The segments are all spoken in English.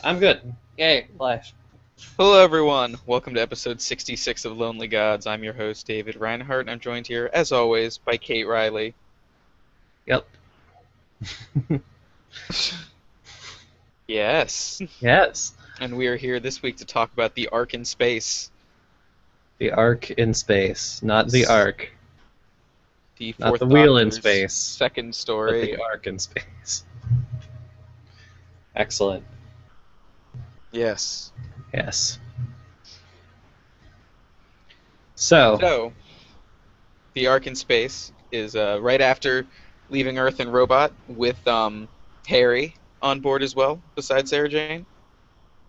I'm good. Yay, live. Hello, everyone. Welcome to episode 66 of Lonely Gods. I'm your host, David Reinhardt, and I'm joined here, as always, by Kate Riley. Yep. Yes. Yes. And we are here this week to talk about the Ark in Space, The Ark in Space. Not the S- Ark. the Not Fourth the wheel in Doctor's space. second But story. the Ark in Space. Excellent. Yes. Yes. So, So, the Ark in Space is right after leaving Earth and Robot with Harry on board as well, besides Sarah Jane.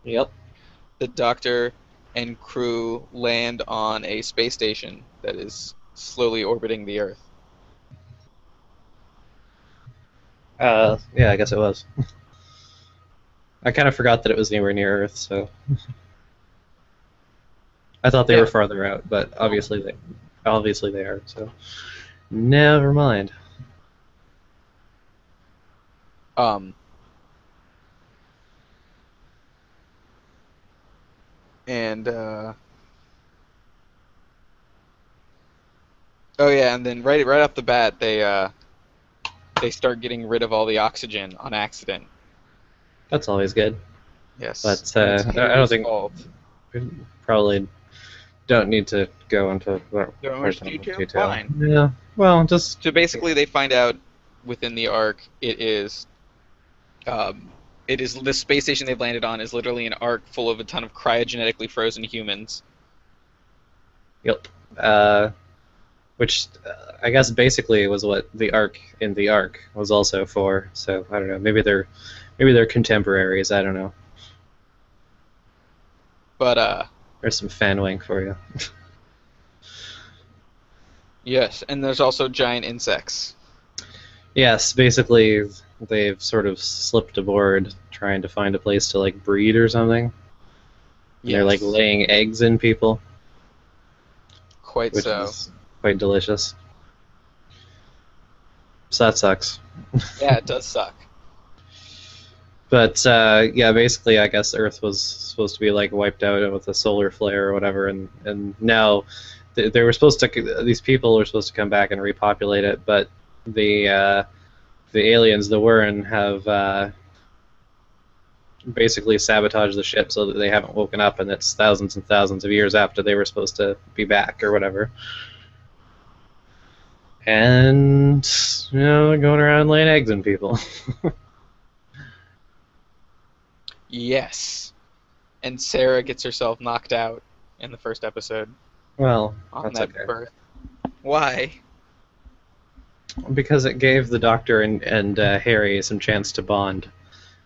yep. The Doctor and crew land on a space station that is slowly orbiting the Earth. Yeah, I guess it was. I kind of forgot that it was anywhere near Earth, so I thought they were Yeah. farther out, but obviously they are, so never mind. Um, and oh yeah, and then right off the bat they start getting rid of all the oxygen on accident. That's always good. Yes, But and it's I don't Harry's think fault. we probably don't need to go into that Don't part much of detail. detail. Fine. Yeah. Well, just So basically, they find out within the Ark um, it is the space station they've landed on is literally an Ark full of a ton of cryogenetically frozen humans. yep. Which I guess basically was what the Ark in the Ark was also for. So I don't know. Maybe they're contemporaries. I don't know. But There's some fan wink for you. yes, and there's also giant insects. Yes. Basically, they've sort of slipped aboard trying to find a place to like breed or something. And they're like Yes, laying eggs in people, quite which so. is quite delicious. So that sucks. Yeah, it does suck. But yeah, basically, I guess Earth was supposed to be like wiped out with a solar flare or whatever, and now they were supposed to. These people were supposed to come back and repopulate it, but the uh, the aliens, the Wurin, have basically sabotaged the ship so that they haven't woken up, and it's thousands and thousands of years after they were supposed to be back or whatever. And going around laying eggs in people. Yes. And Sarah gets herself knocked out in the first episode Well, on that's that okay. birth. Why? Because it gave the Doctor and Harry some chance to bond.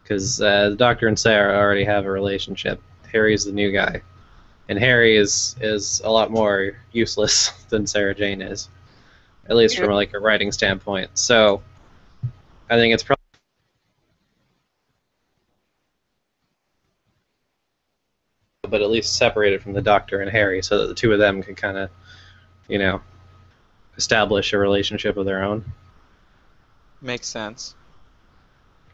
Because the Doctor and Sarah already have a relationship. Harry's the new guy, and Harry is a lot more useless than Sarah Jane is, at least Yeah. from like a writing standpoint. So I think it's probably, but at least separated from the Doctor and Harry, so that the two of them can kind of you know establish a relationship of their own. Makes sense. It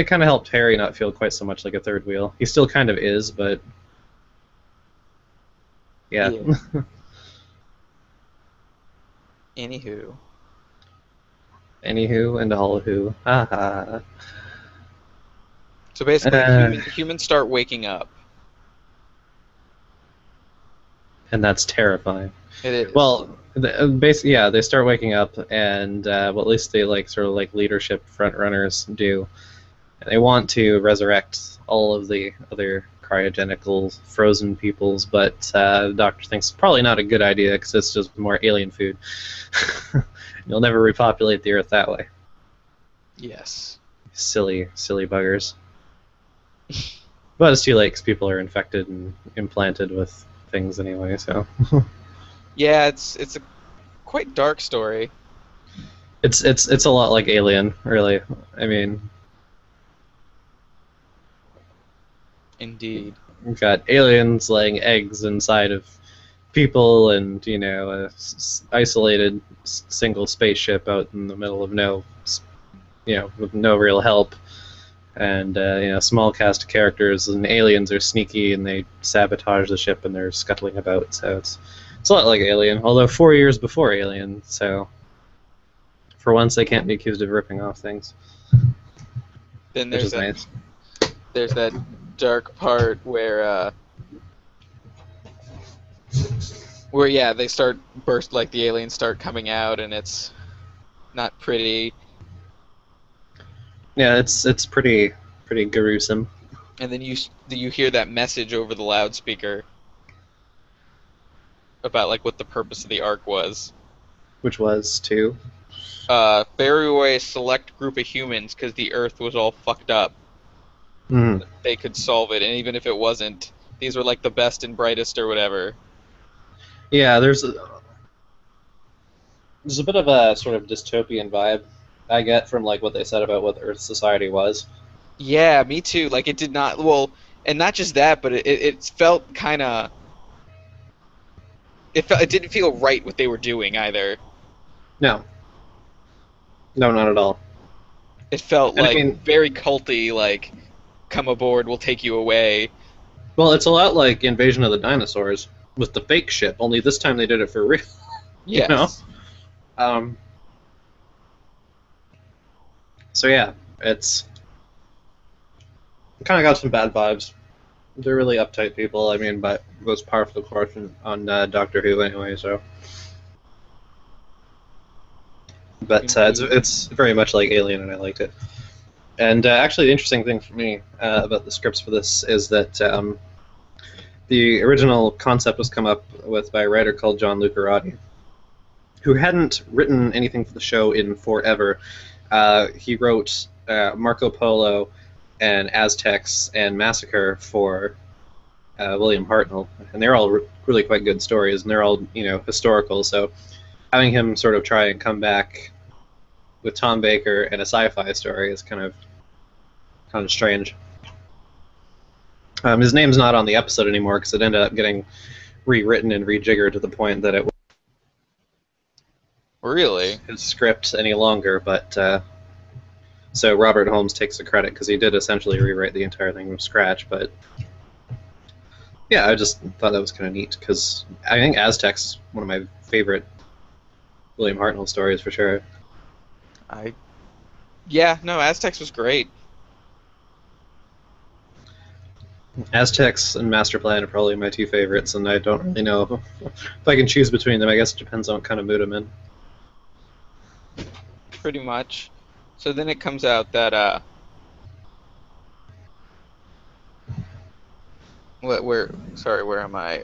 kind of helped Harry not feel quite so much like a third wheel. He still kind of is, but yeah. Yeah. Anywho. Anywho, and all who. Haha. So basically, Uh, humans start waking up. and that's terrifying. It is. Well, basically, yeah, they start waking up, and well, at least they like sort of like leadership front runners do. And they want to resurrect all of the other cryogenical frozen peoples, but the Doctor thinks it's probably not a good idea because it's just more alien food. You'll never repopulate the Earth that way. Yes. Silly, silly buggers. But it's too late because people are infected and implanted with things anyway. So Yeah, it's a quite dark story. it's a lot like Alien, really. I mean, Indeed. you've got aliens laying eggs inside of people, and a isolated single spaceship out in the middle of with no real help. and small cast of characters, and aliens are sneaky and they sabotage the ship and they're scuttling about. So it's a lot like Alien, although 4 years before Alien. So for once, they can't be accused of ripping off things, Then which is nice. there's that dark part where yeah, they start burst like the aliens start coming out, and it's not pretty. Yeah, it's pretty gruesome. And then you hear that message over the loudspeaker about like what the purpose of the Ark was. Which was too. Ferry away a select group of humans because the Earth was all fucked up. Mm. They could solve it, and even if it wasn't, these were like the best and brightest or whatever. Yeah, there's a bit of a sort of dystopian vibe I get from like what they said about what the Earth society was. Yeah, me too. Like it did not well, and not just that, but it felt kind of it didn't feel right what they were doing either. No, no, not at all. It felt And I like mean, very culty, like come aboard, we'll take you away. well, it's a lot like Invasion of the Dinosaurs with the fake ship. Only this time they did it for real. You know. Yes. Um, so yeah, it's kind of got some bad vibes. They're really uptight people. I mean, but most powerful course on Doctor Who anyway. So, but it's very much like Alien, and I liked it. And actually, the interesting thing for me about the scripts for this is that the original concept was come up with by a writer called John Lucarotti, who hadn't written anything for the show in forever. He wrote Marco Polo and Aztecs and Massacre for William Hartnell, and they're all really quite good stories, and they're all historical. So having him sort of try and come back with Tom Baker and a sci-fi story is kind of strange. His name's not on the episode anymore because it ended up getting rewritten and rejiggered to the point that it Really? his script any longer, but so Robert Holmes takes the credit because he did essentially rewrite the entire thing from scratch. But yeah, I just thought that was kind of neat because I think Aztecs is one of my favorite William Hartnell stories for sure. Yeah, no, Aztecs was great. Aztecs and Master Plan are probably my two favorites, and I don't really know if I can choose between them. I guess it depends on what kind of mood I'm in. Pretty much. So then it comes out that where am I?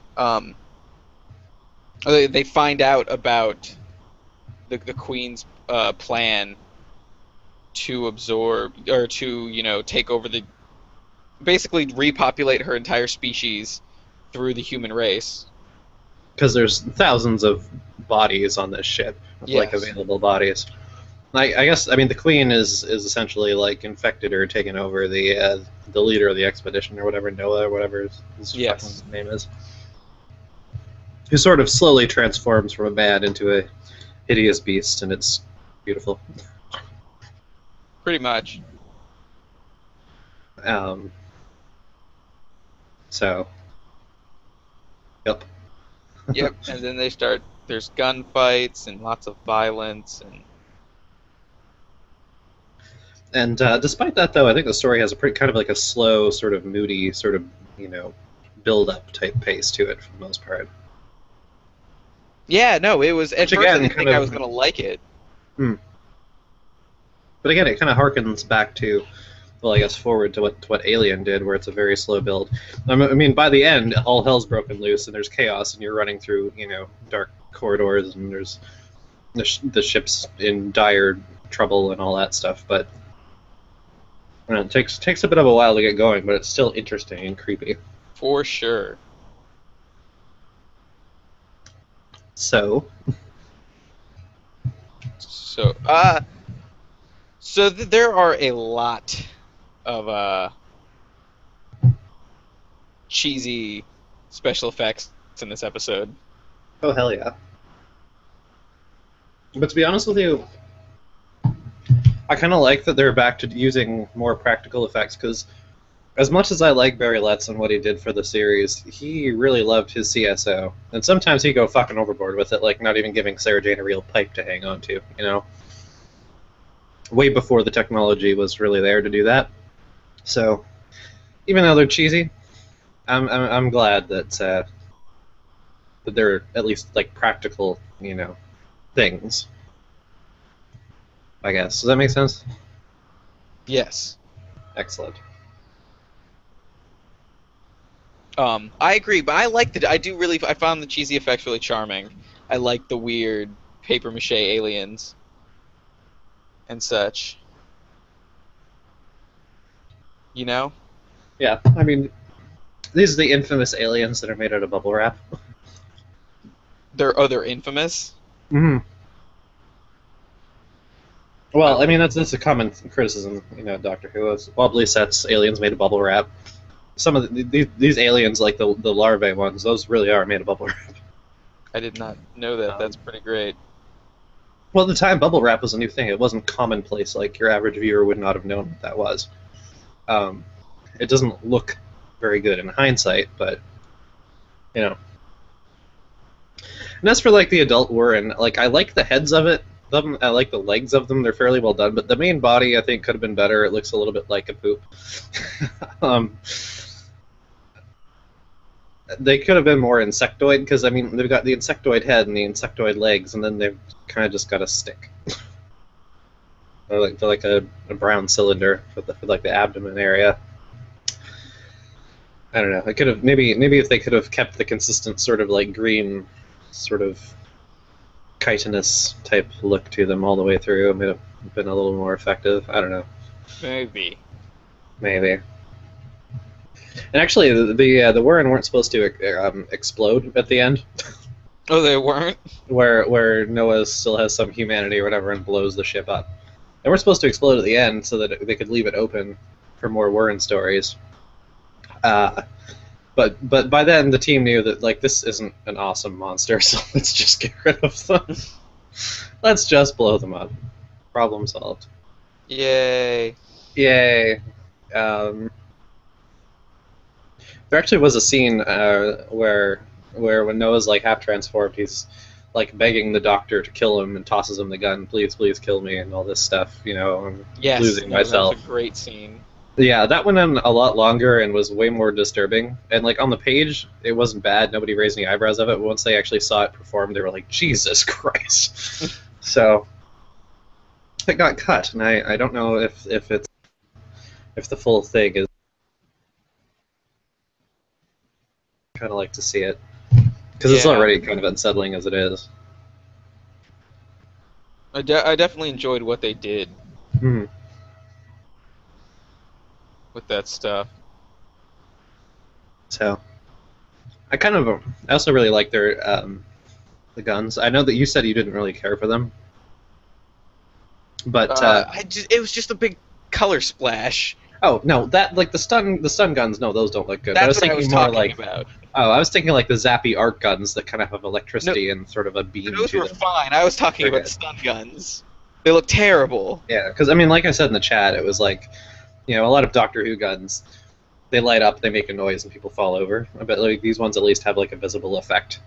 They find out about the Queen's plan to absorb or to take over basically repopulate her entire species through the human race. Because there's thousands of bodies on this ship, like Yes. available bodies. I guess I mean the Queen is essentially like infected or taken over the leader of the expedition or whatever, Noah or whatever his Yes. fucking name is, who sort of slowly transforms from a man into a hideous beast, and it's beautiful. Pretty much. Um, so, yep. Yep. And then there's gunfights and lots of violence and And despite that, though, I think the story has a pretty kind of like a slow, sort of moody, sort of build-up type pace to it for the most part. yeah, no, it was at Which first I again, didn't kind think I of, was gonna like it. but again, it kind of harkens back to, well, I guess forward to what Alien did, where it's a very slow build. I mean, by the end, all hell's broken loose, and there's chaos, and you're running through, dark corridors, and there's the ship's in dire trouble and all that stuff, but. It takes a bit of a while to get going, but it's still interesting and creepy. For sure. So, So, there are a lot of cheesy special effects in this episode. oh hell yeah! But to be honest with you, I kind of like that they're back to using more practical effects, because as much as I like Barry Letts and what he did for the series, he really loved his CSO. And sometimes he'd go fucking overboard with it, like not even giving Sarah Jane a real pipe to hang on to, you know? Way before the technology was really there to do that. So, even though they're cheesy, I'm glad that they're at least like practical, you know, things. I guess. Does that make sense? Yes. Excellent. I agree, but I found the cheesy effects really charming. I like the weird paper mache aliens and such. You know? Yeah, I mean, these are the infamous aliens that are made out of bubble wrap. They're infamous. Mm-hmm. Well, I mean, that's a common criticism, you know, Doctor Who is wobbly sets, aliens made of bubble wrap. Some of these aliens, like the larvae ones, those really are made of bubble wrap. I did not know that. That's pretty great. Well, at the time, bubble wrap was a new thing. It wasn't commonplace. Like, your average viewer would not have known what that was. It doesn't look very good in hindsight, but, you know. And as for, like, the adult Warren, like, I like the heads of it. I like the legs of them. They're fairly well done. But the main body, I think, could have been better. It looks a little bit like a poop. They could have been more insectoid, because, I mean, they've got the insectoid head and the insectoid legs, and then they've kind of just got a stick. They're like a brown cylinder for like the abdomen area. I don't know. I could have maybe if they could have kept the consistent sort of like green, sort of chitinous type look to them all the way through, it might have been a little more effective. I don't know. Maybe. And actually, the Warren weren't supposed to explode at the end. Oh, they weren't? Where Noah still has some humanity or whatever and blows the ship up. They were supposed to explode at the end so that they could leave it open for more Warren stories. But by then the team knew that like this isn't an awesome monster, so let's just get rid of them. Let's just blow them up. Problem solved. Yay. Yay. There actually was a scene where when Noah's like half transformed, he's like begging the Doctor to kill him and tosses him the gun. Please, please kill me and all this stuff. You know, I'm losing myself. That was a great scene. Yeah, that went on a lot longer and was way more disturbing. And like on the page, it wasn't bad. Nobody raised any eyebrows of it. But once they actually saw it performed, they were like, Jesus Christ. So it got cut, and I don't know if the full thing is. Kind of like to see it because it's already kind of unsettling as it is. I definitely enjoyed what they did with that stuff. So I also really like their the guns. I know that you said you didn't really care for them, but it was just a big color splash. Oh no, that like the stun guns. No, those don't look good. That's I was thinking more like about. Oh, I was thinking like the zappy arc guns that kind of have electricity and sort of a beam. Those to were them. fine. I was talking about stun guns. They look terrible. Yeah, because I mean, like I said in the chat, it was like, you know, a lot of Doctor Who guns. They light up, they make a noise, and people fall over. But like these ones at least have like a visible effect,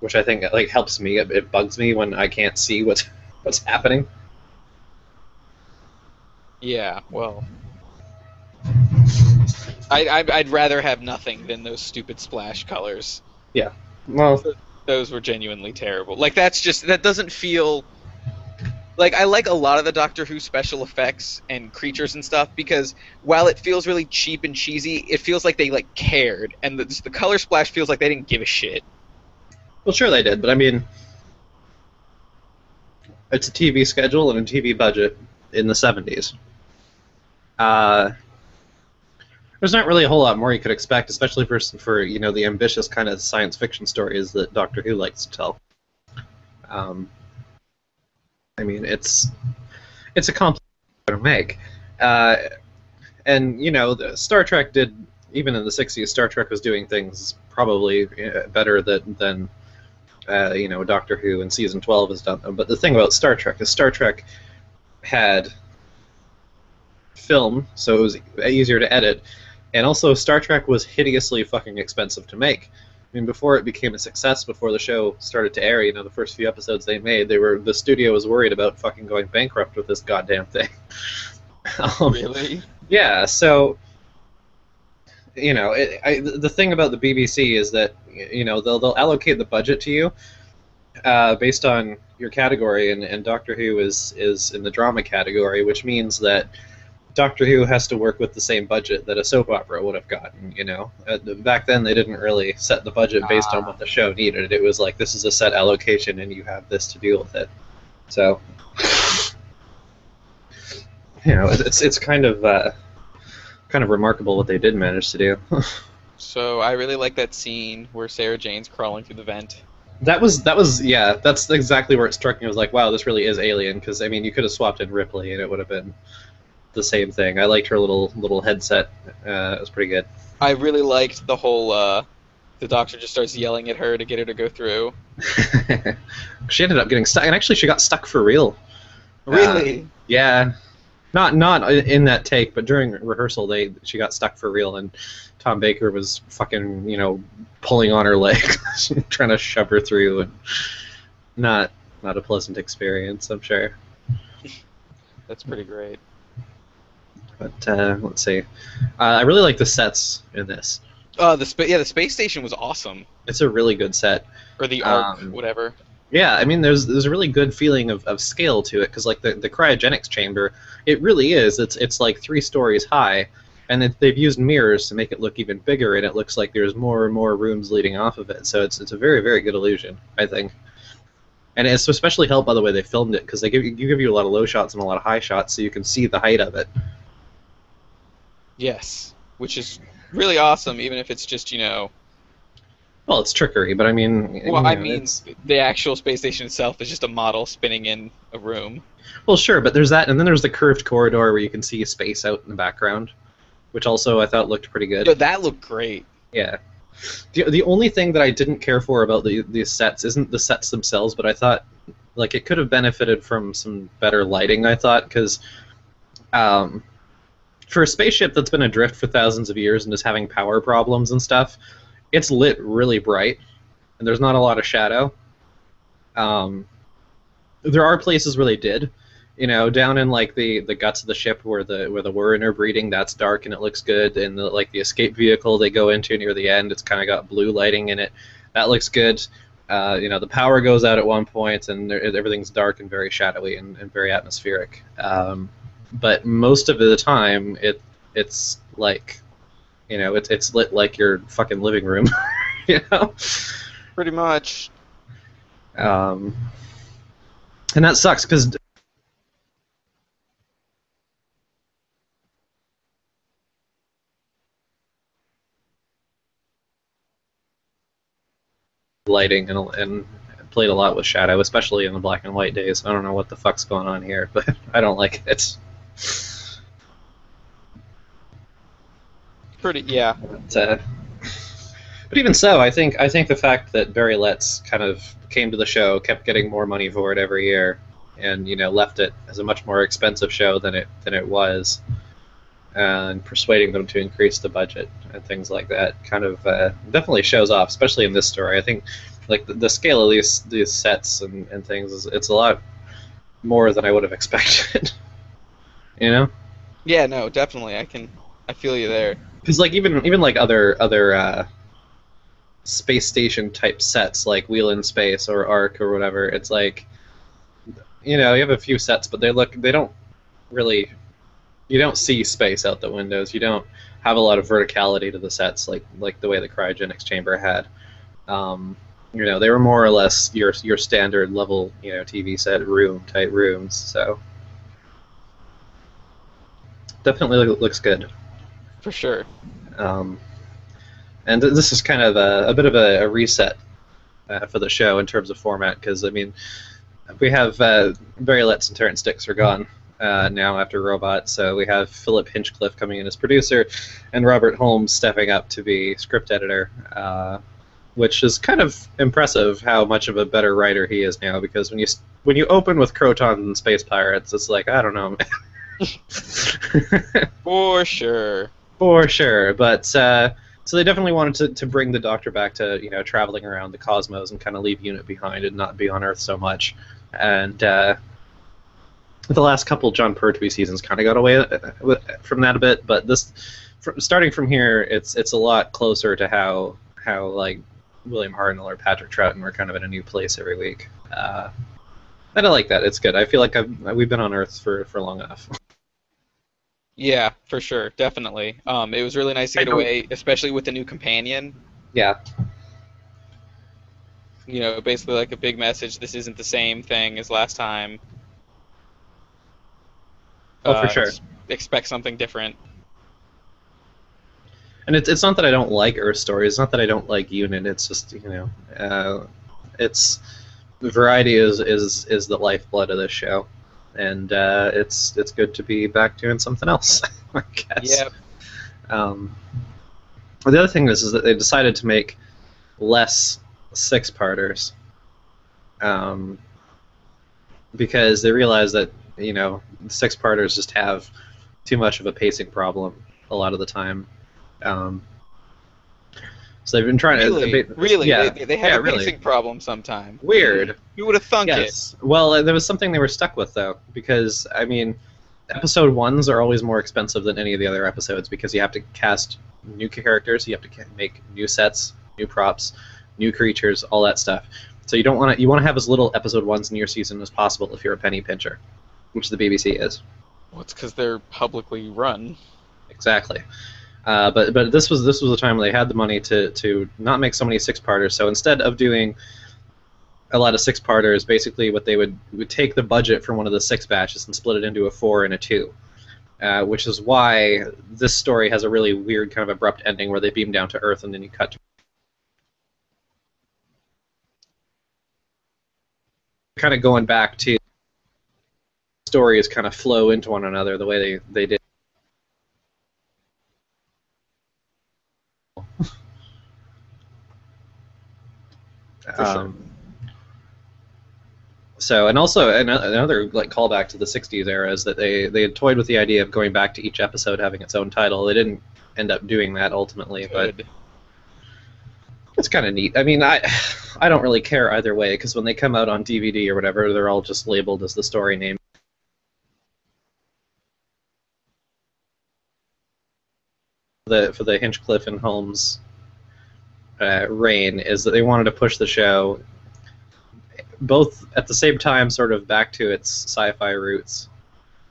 which I think like helps me. It bugs me when I can't see what's happening. Yeah, well. I'd rather have nothing than those stupid splash colors. Yeah, well, those were genuinely terrible. Like that doesn't feel like I like a lot of the Doctor Who special effects and creatures and stuff because while it feels really cheap and cheesy, it feels like they like cared, and the color splash feels like they didn't give a shit. Well, sure they did, but I mean, it's a TV schedule and a TV budget in the 70s. There's not really a whole lot more you could expect, especially for you know the ambitious kind of science fiction stories that Doctor Who likes to tell. I mean, it's a complex to make, and you know, Star Trek did even in the '60s. Star Trek was doing things probably better than you know Doctor Who in season 12 has done them. But the thing about Star Trek is Star Trek had film, so it was easier to edit, and also Star Trek was hideously fucking expensive to make. I mean, before it became a success, before the show started to air, the first few episodes they made, the studio was worried about fucking going bankrupt with this goddamn thing. Really? Yeah, so the thing about the BBC is that they'll allocate the budget to you based on your category, and Doctor Who is in the drama category, which means that Doctor Who has to work with the same budget that a soap opera would have gotten. Back then they didn't really set the budget based on what the show needed. It was like, this is a set allocation, and you have this to deal with it. So, it's kind of remarkable what they did manage to do. So I really like that scene where Sarah Jane's crawling through the vent. That was yeah. That's exactly where it struck me. I was like, wow, this really is Alien. Because I mean, you could have swapped in Ripley, and it would have been the same thing. I liked her little headset. It was pretty good. I really liked the whole. The Doctor just starts yelling at her to get her to go through. She ended up getting stuck, and actually, she got stuck for real. Really? Yeah. Not in that take, but during rehearsal, she got stuck for real, and Tom Baker was fucking pulling on her leg, trying to shove her through, and not a pleasant experience, I'm sure. That's pretty great. But let's see, I really like the sets in this. The space station was awesome. It's a really good set. Or the Ark, whatever. Yeah, I mean, there's a really good feeling of scale to it, because like the cryogenics chamber, it really is. It's like 3 stories high, and they've used mirrors to make it look even bigger, and it looks like there's more and more rooms leading off of it. So it's a very, very good illusion, I think. And it's especially helped by the way they filmed it, because they give you a lot of low shots and a lot of high shots, so you can see the height of it. Yes, which is really awesome, even if it's just Well, it's trickery, but I mean... Well, the actual space station itself is just a model spinning in a room. Well, sure, but there's that, and then there's the curved corridor where you can see space out in the background, which also I thought looked pretty good. Yeah, that looked great. Yeah. The only thing that I didn't care for about these sets isn't the sets themselves, but I thought like it could have benefited from some better lighting, I thought, because for a spaceship that's been adrift for thousands of years and is having power problems and stuff, it's lit really bright, and there's not a lot of shadow. There are places where they did, down in like the guts of the ship where the Wurren are breeding. That's dark and it looks good. And the escape vehicle they go into near the end, it's kind of got blue lighting in it. That looks good. The power goes out at one point, and everything's dark and very shadowy and very atmospheric. But most of the time, it's like. It's lit like your fucking living room, Pretty much. And that sucks, because lighting and played a lot with shadow, especially in the black and white days. I don't know what the fuck's going on here, but I don't like it. Yeah. But even so, I think the fact that Barry Letts kind of came to the show, kept getting more money for it every year, and left it as a much more expensive show than it was, and persuading them to increase the budget and things like that, kind of definitely shows off, especially in this story. I think like the scale of these sets and things it's a lot more than I would have expected. Yeah, no, definitely. I feel you there. Because like even like other space station type sets like Wheel in Space or Ark or whatever, it's like you have a few sets, but they don't really, you don't see space out the windows. You don't have a lot of verticality to the sets like the way the cryogenics chamber had. They were more or less your standard level TV set room type rooms. So definitely looks good. For sure. And this is kind of a bit of a reset for the show in terms of format, because I mean, we have Barry Letts and Terrence Dicks are gone now after Robot, so we have Philip Hinchcliffe coming in as producer, and Robert Holmes stepping up to be script editor. which is kind of impressive how much of a better writer he is now. Because when you open with Crotons and space pirates, it's like I don't know, For sure. for sure. But so they definitely wanted to bring the Doctor back to traveling around the cosmos and kind of leave Unit behind and not be on Earth so much. And the last couple John Pertwee seasons kind of got away from that a bit, but starting from here, it's a lot closer to how like William Hartnell or Patrick Troughton were kind of in a new place every week. And I like that. It's good. I feel like we've been on Earth for long enough. Yeah, for sure, definitely. It was really nice to I get don't. away, especially with the new companion. Yeah. Basically like a big message. This isn't the same thing as last time. Oh, for sure. Expect something different. And it's not that I don't like Earth stories. It's not that I don't like Unit. It's just it's variety is the lifeblood of this show, and it's good to be back doing something else. I guess. Yep. The other thing is that they decided to make less six-parters, because they realized that six-parters just have too much of a pacing problem a lot of the time. So they've been trying Really, to. really, Yeah, they have yeah, a really pacing problem sometime. weird. Who would have thunk it? Yes. Well, there was something they were stuck with though, because I mean, episode ones are always more expensive than any of the other episodes because you have to cast new characters, you have to make new sets, new props, new creatures, all that stuff. So you want to have as little episode ones in your season as possible if you're a penny pincher, which the BBC is. Well, it's because they're publicly run. Exactly. But this was a time where they had the money to not make so many six-parters. So instead of doing a lot of six-parters, basically what they would take the budget from one of the six batches and split it into a 4 and a 2, which is why this story has a really weird kind of abrupt ending where they beam down to Earth and then you cut to kind of going back to stories kind of flow into one another the way they did. For sure. So, and also another like callback to the '60s era is that they had toyed with the idea of going back to each episode having its own title. They didn't end up doing that ultimately, but it's kind of neat. I mean, I don't really care either way because when they come out on DVD or whatever, they're all just labeled as the story name. For the Hinchcliffe and Holmes reign is that they wanted to push the show both at the same time sort of back to its sci-fi roots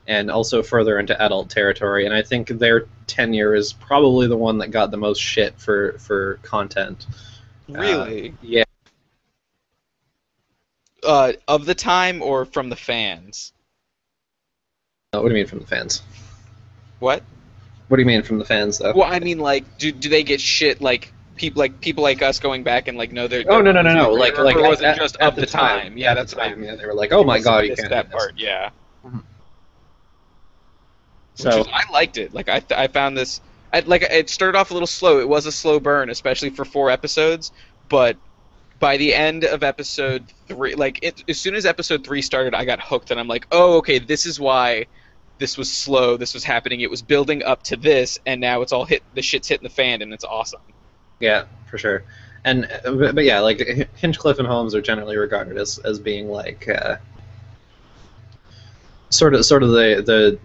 and also further into adult territory, and I think their tenure is probably the one that got the most shit for content. Really? Yeah. Of the time or from the fans? What do you mean from the fans? What? What do you mean from the fans, though? Well, I mean, like, do they get shit like people like us going back and like know they're Oh, no. Like or was it at, just at of the time? Yeah, that's what I Yeah, they were like, "Oh my god, you missed can't that do this." part. Yeah. Mhm. Which So is, I liked it. Like I found this. It started off a little slow. It was a slow burn, especially for 4 episodes. But by the end of episode 3, as soon as episode 3 started, I got hooked, and I'm like, oh, okay, this is why this was slow. This was happening. It was building up to this, and now it's all hit. The shit's hitting the fan, and it's awesome. yeah, for sure. And but yeah, like Hinchcliffe and Holmes are generally regarded as being like sort of the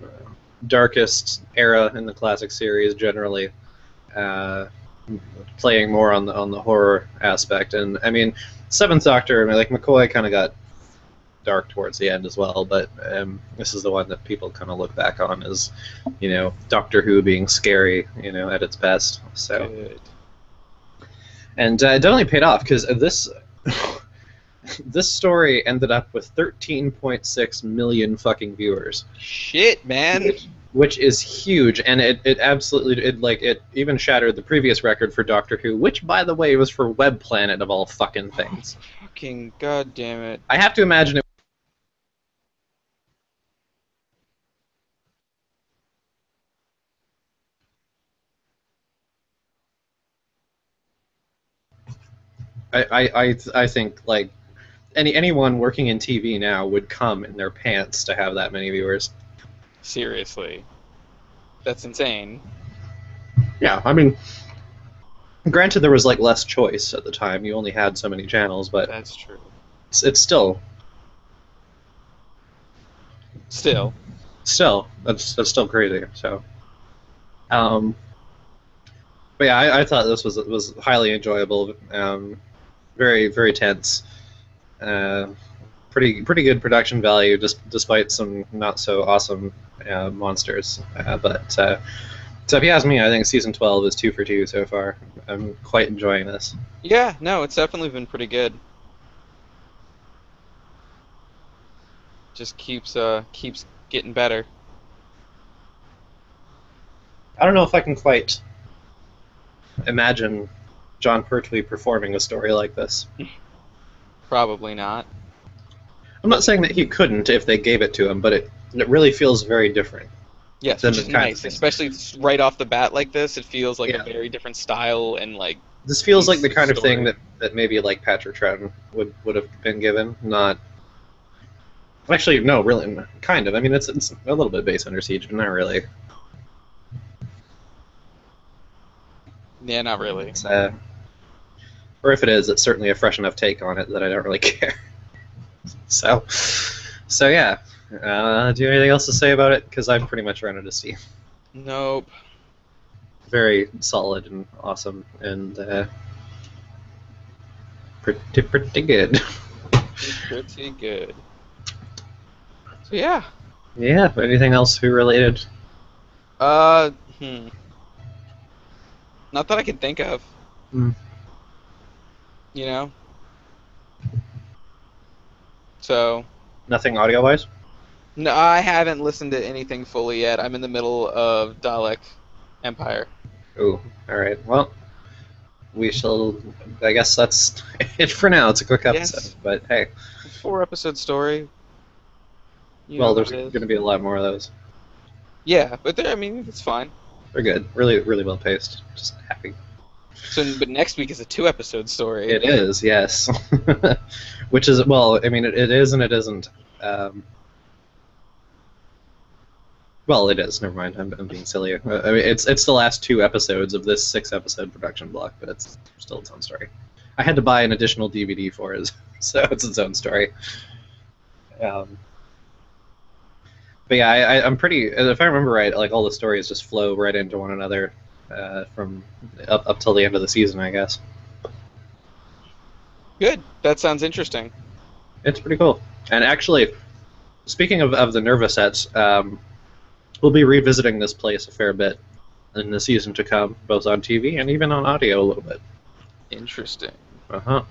darkest era in the classic series generally, uh, playing more on the horror aspect. And I mean, Seventh Doctor, I mean, like McCoy kind of got dark towards the end as well, but this is the one that people kind of look back on as, Doctor Who being scary, at its best. So, Good. and it definitely paid off because this this story ended up with 13.6 million fucking viewers. Shit, man. Which is huge, and it absolutely it even shattered the previous record for Doctor Who, which by the way was for Web Planet of all fucking things. Fucking goddamn it. I have to imagine it. I think like anyone working in TV now would come in their pants to have that many viewers. Seriously. That's insane. Yeah, I mean, granted there was like less choice at the time. You only had so many channels, but That's true. it's still Still. that's still crazy. So, um, but yeah, I thought this was highly enjoyable. Very tense. Uh, pretty good production value, just despite some not so awesome monsters. So if you ask me, I think season 12 is 2 for 2 so far. I'm quite enjoying this. Yeah, no, it's definitely been pretty good. Just keeps getting better. I don't know if I can quite imagine John Pertwee performing a story like this. Probably not. I'm not saying that he couldn't if they gave it to him, but it really feels very different. Yes, than which the is kind of nice, thing. especially right off the bat like this. It feels like Yeah. a very different style and like This feels like the kind of story. thing that maybe like Patrick Troughton would have been given. Not actually, no, really, kind of. I mean, it's a little bit based Under Siege, but not really. Yeah, not really. It's, or if it is, it's certainly a fresh enough take on it that I don't really care. So yeah. Do you have anything else to say about it? Because I've pretty much run out of steam. Nope. Very solid and awesome, and pretty good. Pretty good. So yeah. Yeah. Anything else Who related? Uh, Not that I can think of. Hmm. You know. So. Nothing audio wise. No, I haven't listened to anything fully yet. I'm in the middle of Dalek Empire. Ooh. All right. Well, we shall. I guess that's it for now. It's a quick episode, Yes. but hey. 4-episode story. You Well, know there's what it is. going to be a lot more of those. Yeah, but I mean, it's fine. They're good. Really well paced. Just happy. So, but next week is a 2-episode story. It is, yes. Which is, well, I mean, it is and it isn't. Well, it is. Never mind. I'm being silly. I mean, it's the last 2 episodes of this 6-episode production block, but it's still its own story. I had to buy an additional DVD for it, so it's its own story. But yeah, I'm pretty. If I remember right, like all the stories just flow right into one another from up till the end of the season, I guess. Good. That sounds interesting. It's pretty cool. And actually, speaking of the Nerva sets, we'll be revisiting this place a fair bit in the season to come, both on TV and even on audio a little bit. Interesting. Uh-huh.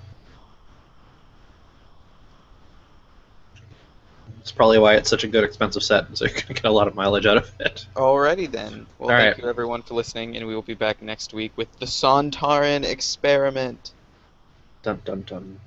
It's probably why it's such a good, expensive set, so you can get a lot of mileage out of it. Alrighty then. Well, All thank right. you everyone for listening, and we will be back next week with the Sontaran experiment. Dun dun dun.